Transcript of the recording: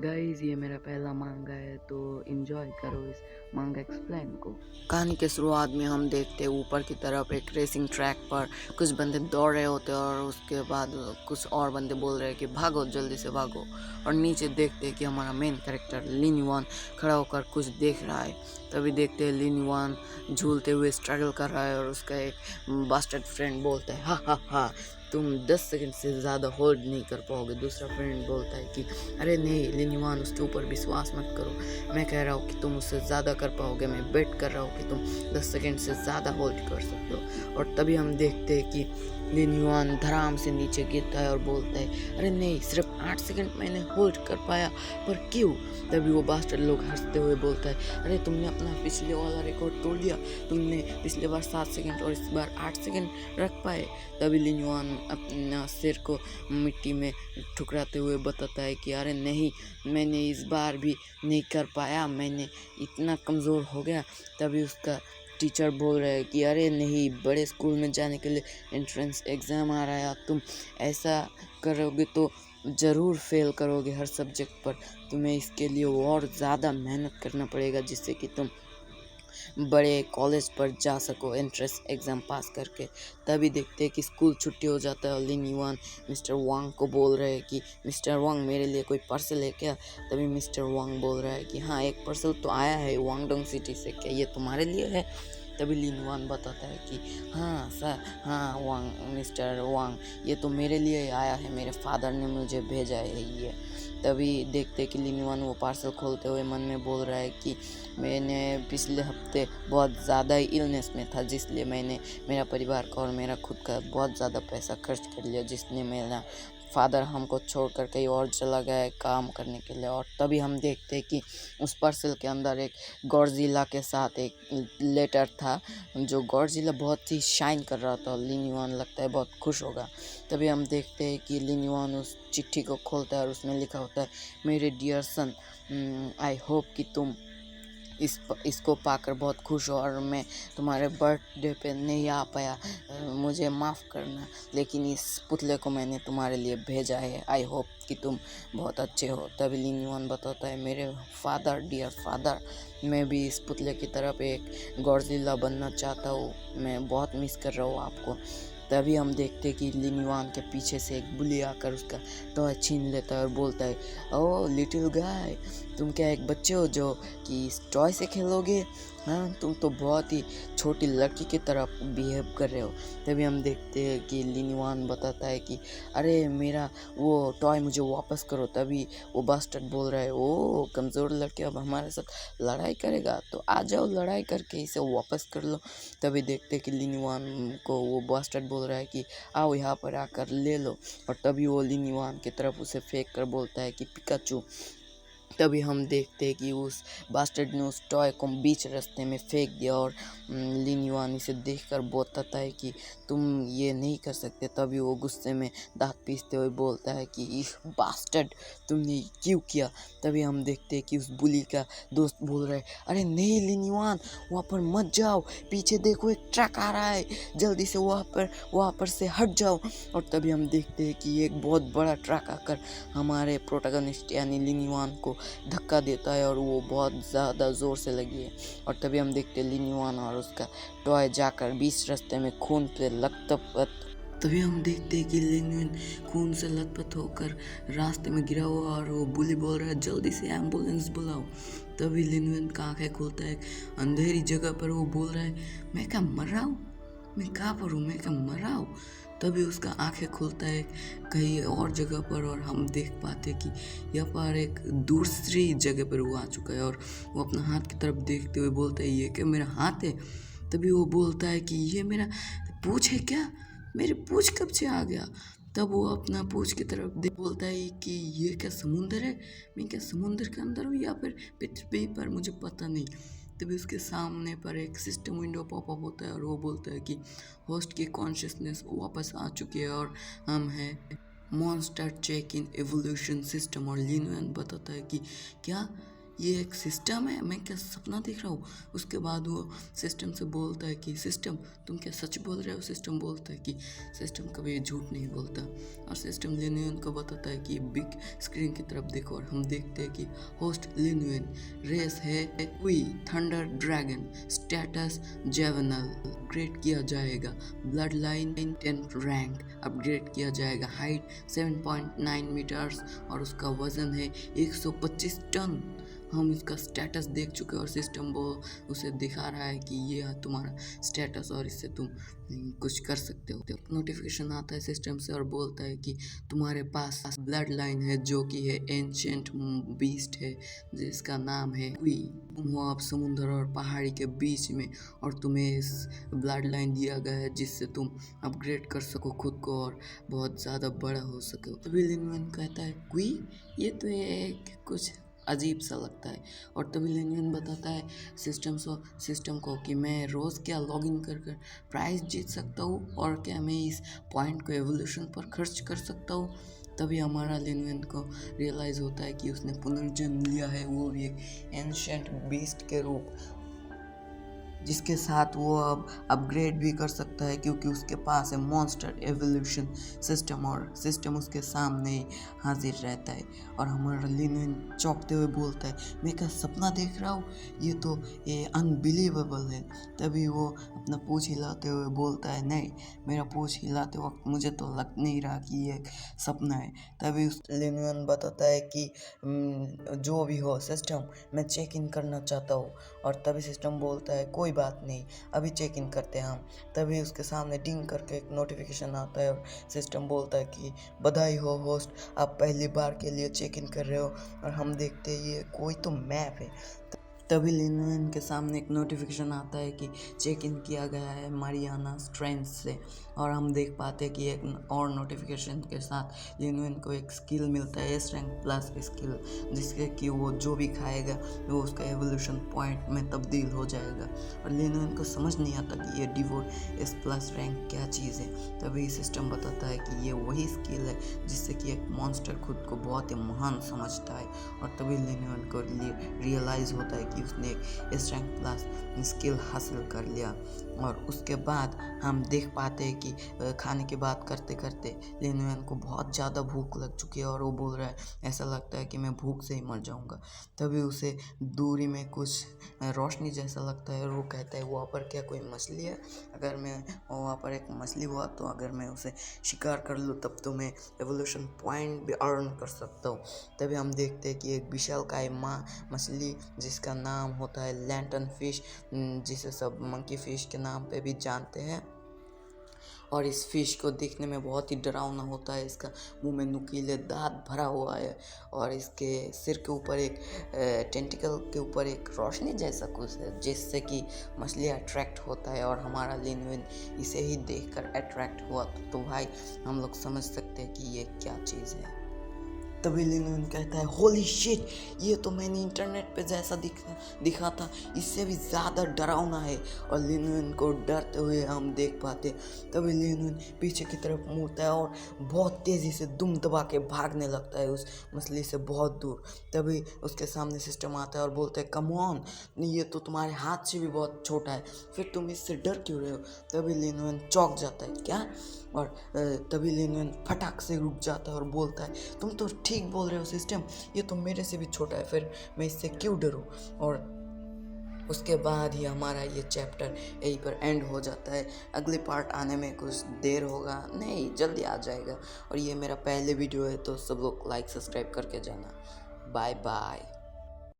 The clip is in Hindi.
गाइस ये मेरा पहला मांगा है तो एंजॉय करो इस मांगा एक्सप्लेन को। कहानी के शुरुआत में हम देखते हैं ऊपर की तरफ एक रेसिंग ट्रैक पर कुछ बंदे दौड़ रहे होते हैं और उसके बाद कुछ और बंदे बोल रहे हैं कि भागो जल्दी से भागो। और नीचे देखते हैं कि हमारा मेन कैरेक्टर लिन युआन खड़ा होकर कुछ देख रहा है। तभी देखते हैं लिन युआन झूलते हुए स्ट्रगल कर रहा है और उसका एक बास्टर्ड फ्रेंड बोलता है हा हा हा, तुम 10 सेकंड से ज़्यादा होल्ड नहीं कर पाओगे। दूसरा फ्रेंड बोलता है कि अरे नहीं लिन युआन, उसके ऊपर विश्वास मत करो, मैं कह रहा हूँ कि तुम उससे ज़्यादा कर पाओगे, मैं बेट कर रहा हूँ कि तुम 10 सेकंड से ज़्यादा होल्ड कर सकते हो। और तभी हम देखते हैं कि लिन युआन धड़ाम से नीचे गिरता है और बोलता है अरे नहीं, सिर्फ 8 सेकंड मैंने होल्ड कर पाया, पर क्यों? तभी वो बास्टर्ड लोग हंसते हुए बोलता है अरे तुमने अपना पिछले वाला रिकॉर्ड तोड़ दिया, तुमने पिछले बार 7 सेकंड और इस बार 8 सेकंड रख पाए। तभी लिन युआन अपना सिर को मिट्टी में ठुकराते हुए बताता है कि अरे नहीं, मैंने इस बार भी नहीं कर पाया, मैंने इतना कमज़ोर हो गया। तभी उसका टीचर बोल रहे हैं कि अरे नहीं, बड़े स्कूल में जाने के लिए एंट्रेंस एग्ज़ाम आ रहा है, तुम ऐसा करोगे तो ज़रूर फेल करोगे हर सब्जेक्ट पर, तुम्हें इसके लिए और ज़्यादा मेहनत करना पड़ेगा जिससे कि तुम बड़े कॉलेज पर जा सको एंट्रेंस एग्ज़ाम पास करके। तभी देखते हैं कि स्कूल छुट्टी हो जाता है और लिन युआन मिस्टर वांग को बोल रहे हैं कि मिस्टर वांग मेरे लिए कोई पार्सल है क्या? तभी मिस्टर वांग बोल रहा है कि हाँ, एक पार्सल तो आया है वांगडोंग सिटी से, क्या ये तुम्हारे लिए है? तभी लिन युआन बताता है कि हाँ सर, हाँ वांग, मिस्टर वांग, ये तो मेरे लिए आया है, मेरे फादर ने मुझे भेजा है ये। तभी देखते कि लिन युआन वो पार्सल खोलते हुए मन में बोल रहा है कि मैंने पिछले हफ्ते बहुत ज़्यादा ही इलनेस में था, जिसलिए मैंने मेरा परिवार का और मेरा खुद का बहुत ज़्यादा पैसा खर्च कर लिया, जिसने मेरा फादर हमको छोड़कर कहीं और चला गया है काम करने के लिए। और तभी हम देखते हैं कि उस पार्सल के अंदर एक गॉडजिला के साथ एक लेटर था, जो गॉडजिला बहुत ही शाइन कर रहा था। लिन युआन लगता है बहुत खुश होगा। तभी हम देखते हैं कि लिन युआन उस चिट्ठी को खोलता है और उसमें लिखा होता है मेरे डियर सन, आई होप कि तुम इसको पाकर बहुत खुश हो और मैं तुम्हारे बर्थडे पे नहीं आ पाया, मुझे माफ़ करना, लेकिन इस पुतले को मैंने तुम्हारे लिए भेजा है, आई होप कि तुम बहुत अच्छे हो। तभी लिन युआन बताता है मेरे फादर, डियर फादर, मैं भी इस पुतले की तरफ एक गॉडजिला बनना चाहता हूँ, मैं बहुत मिस कर रहा हूँ आपको। तभी हम देखते हैं कि लिन युआन के पीछे से एक बुली आकर उसका टॉय छीन लेता है और बोलता है ओ लिटिल गाय, तुम क्या एक बच्चे हो जो कि इस टॉय से खेलोगे? हाँ, तुम तो बहुत ही छोटी लड़की की तरह बिहेव कर रहे हो। तभी हम देखते हैं कि लिन युआन बताता है कि अरे मेरा वो टॉय मुझे वापस करो। तभी वो बास्टर्ड बोल रहा है ओ कमज़ोर लड़के अब हमारे साथ लड़ाई करेगा, तो आ जाओ लड़ाई करके इसे वापस कर लो। तभी देखते हैं कि लिन युआन को वो बास्टर्ड बोल रहा है कि आओ यहाँ पर आकर ले लो। और तभी वो लिन युआन की तरफ उसे फेंक कर बोलता है कि पिकाचू। तभी हम देखते हैं कि उस बास्टर्ड ने उस टॉय को बीच रास्ते में फेंक दिया और लिन युआन इसे देखकर बताता है कि तुम ये नहीं कर सकते। तभी वो गुस्से में दांत पीसते हुए बोलता है कि इस बास्टर्ड, तुमने क्यों किया? तभी हम देखते हैं कि उस बुली का दोस्त बोल रहा है अरे नहीं लिन युआन, वहाँ पर मत जाओ, पीछे देखो एक ट्रक आ रहा है, जल्दी से वहाँ पर से हट जाओ। और तभी हम देखते हैं कि एक बहुत बड़ा ट्रक आकर हमारे प्रोटैगनिस्ट यानी लिन युआन को धक्का देता है और वो बहुत ज़्यादा ज़ोर से लगी है। और तभी हम देखते हैं लिन युआन और उसका टॉय जाकर बीच रास्ते में खून पे लथपथ। तभी हम देखते हैं कि लिन युआन खून से लथपथ होकर रास्ते में गिरा हुआ और वो बुली बोल रहा है जल्दी से एम्बुलेंस बुलाओ। तभी लिन युआन का आँखें खोलता है, अंधेरी जगह पर वो बोल रहा है मैं क्या मर रहा हूँ, मैं कहाँ पर हूँ, मैं क्या मर रहा हूँ? तभी उसका आंखें खुलता है कहीं और जगह पर और हम देख पाते कि यहाँ पर एक दूसरी जगह पर वो आ चुका है और वो अपना हाथ की तरफ देखते हुए बोलता है ये क्या मेरा हाथ है? तभी वो बोलता है कि ये मेरा पूँछ है क्या, मेरी पूँछ कब से आ गया? तब वो अपना पूँछ की तरफ देख बोलता है कि ये क्या समुंदर है, मैं क्या समुंदर के अंदर हूँ या फिर पृथ्वी पर, मुझे पता नहीं। तभी उसके सामने पर एक सिस्टम विंडो पॉपअप होता है और वो बोलता है कि होस्ट की कॉन्शियसनेस वापस आ चुकी है और हम हैं monster check in evolution system. और लिन युआन बताता है कि क्या ये एक सिस्टम है, मैं क्या सपना देख रहा हूँ। उसके बाद वो सिस्टम से बोलता है कि सिस्टम तुम क्या सच बोल रहे हो। सिस्टम बोलता है कि सिस्टम कभी झूठ नहीं बोलता। और सिस्टम लिनुएन को बताता है कि बिग स्क्रीन की तरफ देखो। और हम देखते हैं कि होस्ट लिनुएन, रेस है क्वी थंडर ड्रैगन, स्टेटस जेवनल अपग्रेड किया जाएगा, blood line 10th rank upgrade किया जाएगा, हाइट 7.9 मीटर्स और उसका वजन है 125 टन। हम इसका स्टेटस देख चुके हैं और सिस्टम वो उसे दिखा रहा है कि ये है तुम्हारा स्टेटस और इससे तुम कुछ कर सकते हो। नोटिफिकेशन आता है सिस्टम से और बोलता है कि तुम्हारे पास ब्लड लाइन है जो कि है एंशिएंट बीस्ट है जिसका नाम है क्वी। तुम हो अब समुद्र और पहाड़ी के बीच में और तुम्हें इस ब्लड लाइन दिया गया है जिससे तुम अपग्रेड कर सको खुद को और बहुत ज़्यादा बड़ा हो सको। तभी लिनुएन कहता है क्वी ये तो एक कुछ अजीब सा लगता है। और तभी लिनुएन बताता है सिस्टम को कि मैं रोज़ क्या लॉगिन कर प्राइज़ जीत सकता हूँ और क्या मैं इस पॉइंट को एवोल्यूशन पर खर्च कर सकता हूँ। तभी हमारा लिनुएन को रियलाइज़ होता है कि उसने पुनर्जन्म लिया है, वो भी एक एंशिएंट बीस्ट के रूप, जिसके साथ वो अब अपग्रेड भी कर सकता है क्योंकि उसके पास है मॉन्स्टर एवोल्यूशन सिस्टम और सिस्टम उसके सामने हाजिर रहता है। और हमारा लिनुएन चौंकते हुए बोलता है मैं क्या सपना देख रहा हूँ, ये तो अनबिलीवेबल है। तभी वो अपना पूंछ हिलाते हुए बोलता है नहीं, मेरा पूंछ हिलाते वक्त मुझे तो लग नहीं रहा कि ये एक सपना है। तभी उस लिनुएन बताता है कि जो भी हो सिस्टम, मैं चेक इन करना चाहता हूँ। और तभी सिस्टम बोलता है कोई बात नहीं, अभी चेक इन करते हैं हम। तभी उसके सामने डिंग करके एक नोटिफिकेशन आता है और सिस्टम बोलता है कि बधाई हो होस्ट, आप पहली बार के लिए चेक इन कर रहे हो। और हम देखते हैं ये कोई तो मैप है। तभी लिनुएन के सामने एक नोटिफिकेशन आता है कि चेक इन किया गया है मारियाना ट्रेंच से। और हम देख पाते हैं कि एक और नोटिफिकेशन के साथ लिनुएन को एक स्किल मिलता है, एस रैंक प्लस स्किल, जिसके कि वो जो भी खाएगा वो उसका एवोल्यूशन पॉइंट में तब्दील हो जाएगा। और लिनुएन को समझ नहीं आता कि ये डिवोट एस प्लस रैंक क्या चीज़ है। तभी सिस्टम बताता है कि ये वही स्किल है जिससे कि एक मॉन्स्टर खुद को बहुत ही महान समझता है। और तभी लिनुएन को रियलाइज़ होता है कि उसने एक एस रैंक प्लस स्किल हासिल कर लिया। और उसके बाद हम देख पाते हैं कि खाने की बात करते करते लिनुएन को बहुत ज़्यादा भूख लग चुकी है और वो बोल रहा है ऐसा लगता है कि मैं भूख से ही मर जाऊंगा। तभी उसे दूरी में कुछ रोशनी जैसा लगता है और वो कहता है वहाँ पर क्या कोई मछली है, अगर मैं वहाँ पर एक मछली हुआ तो अगर मैं उसे शिकार कर लूँ तब तो मैं एवोल्यूशन पॉइंट भी अर्न कर सकता हूँ। तभी हम देखते हैं कि एक विशालकाय मछली जिसका नाम होता है लैंटन फिश, जिसे सब मंकी फिश के नाम पे भी जानते हैं। और इस फिश को देखने में बहुत ही डरावना होता है। इसका मुंह में नुकीले दांत भरा हुआ है और इसके सिर के ऊपर एक टेंटिकल के ऊपर एक रोशनी जैसा कुछ है जिससे कि मछली अट्रैक्ट होता है। और हमारा लिनुएन इसे ही देखकर अट्रैक्ट हुआ तो भाई हम लोग समझ सकते हैं कि ये क्या चीज़ है। तभी लिनुएन कहता है होली शिट, ये तो मैंने इंटरनेट पे जैसा दिखा था, इससे भी ज़्यादा डरावना है। और लिनुएन को डरते हुए हम देख पाते। तभी लिनुएन पीछे की तरफ मुड़ता है और बहुत तेज़ी से दुम दबा के भागने लगता है उस मछली से बहुत दूर। तभी उसके सामने सिस्टम आता है और बोलता है कम ऑन, ये तो तुम्हारे हाथ से भी बहुत छोटा है, फिर तुम इससे डर क्यों रहे हो। तभी लिनुएन चौंक जाता है क्या, और तभी लिनुएन फटाक से रुक जाता है और बोलता है तुम तो ठीक बोल रहे हो सिस्टम, ये तो मेरे से भी छोटा है, फिर मैं इससे क्यों डरूं। और उसके बाद ही हमारा ये चैप्टर यहीं पर एंड हो जाता है। अगले पार्ट आने में कुछ देर होगा, नहीं जल्दी आ जाएगा। और ये मेरा पहले वीडियो है तो सब लोग लाइक सब्सक्राइब करके जाना। Bye bye.